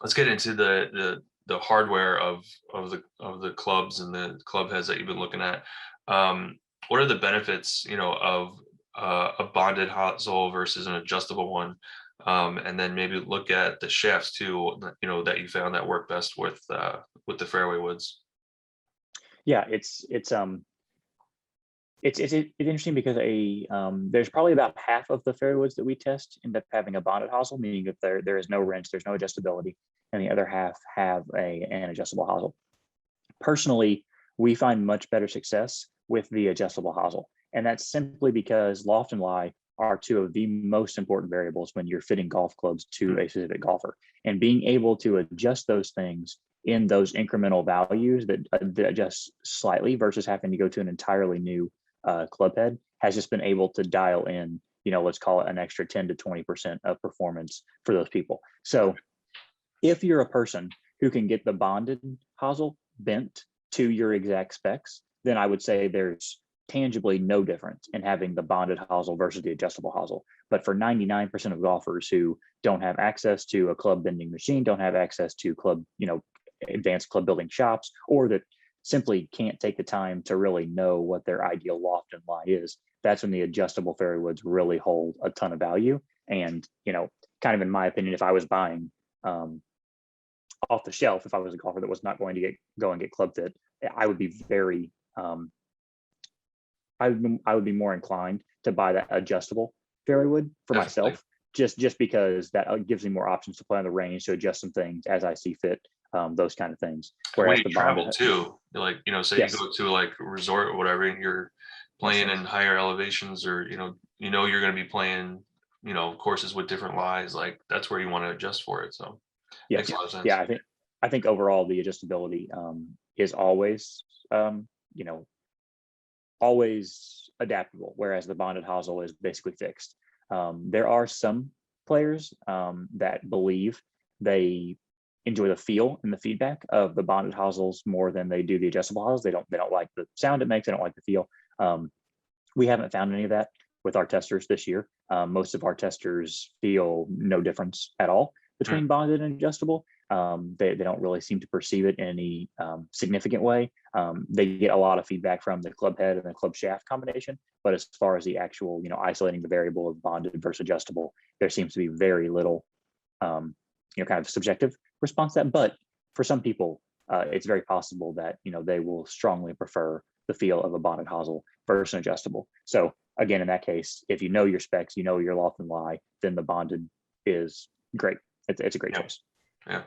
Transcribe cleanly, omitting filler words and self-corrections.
let's get into the hardware of the clubs and the club heads that you've been looking at. What are the benefits, of a bonded hosel versus an adjustable one? And then maybe look at the shafts too, that you found that work best with the fairway woods. Yeah, it's interesting because there's probably about half of the fairwoods that we test end up having a bonded hosel, meaning that there is no wrench, there's no adjustability, and the other half have an adjustable hosel. Personally, we find much better success with the adjustable hosel, and that's simply because loft and lie are two of the most important variables when you're fitting golf clubs to a specific golfer, and being able to adjust those things in those incremental values that adjust slightly versus having to go to an entirely new club head has just been able to dial in, let's call it an extra 10 to 20% of performance for those people. So if you're a person who can get the bonded hosel bent to your exact specs, then I would say there's tangibly no difference in having the bonded hosel versus the adjustable hosel. But for 99% of golfers who don't have access to a club bending machine, don't have access to advanced club building shops, or that simply can't take the time to really know what their ideal loft and lie is, that's when the adjustable fairway woods really hold a ton of value. And, kind of in my opinion, if I was buying off the shelf, if I was a golfer that was not going to go and get club fit, I would be very, I would be more inclined to buy that adjustable fairway wood for Definitely. myself, just because that gives me more options to play on the range, to adjust some things as I see fit, those kind of things. And when Whereas you the travel bonded, too, like, say you yes, go to like a resort or whatever, and you're yes, playing in higher elevations, or you're going to be playing, courses with different lies, like that's where you want to adjust for it. So makes a yes, lot of yeah. sense. I think overall the adjustability is always, um, you know, always adaptable, whereas the bonded hosel is basically fixed. There are some players that believe they enjoy the feel and the feedback of the bonded hosels more than they do the adjustable hosels. They don't like the sound it makes. They don't like the feel. We haven't found any of that with our testers this year. Most of our testers feel no difference at all Mm, between bonded and adjustable. They don't really seem to perceive it in any significant way. They get a lot of feedback from the club head and the club shaft combination, but as far as the actual, isolating the variable of bonded versus adjustable, there seems to be very little, kind of subjective response to that. But for some people, it's very possible that they will strongly prefer the feel of a bonded hosel versus an adjustable. So again, in that case, if you know your specs, you know your loft and lie, then the bonded is great. It's a great yeah. choice. Yeah.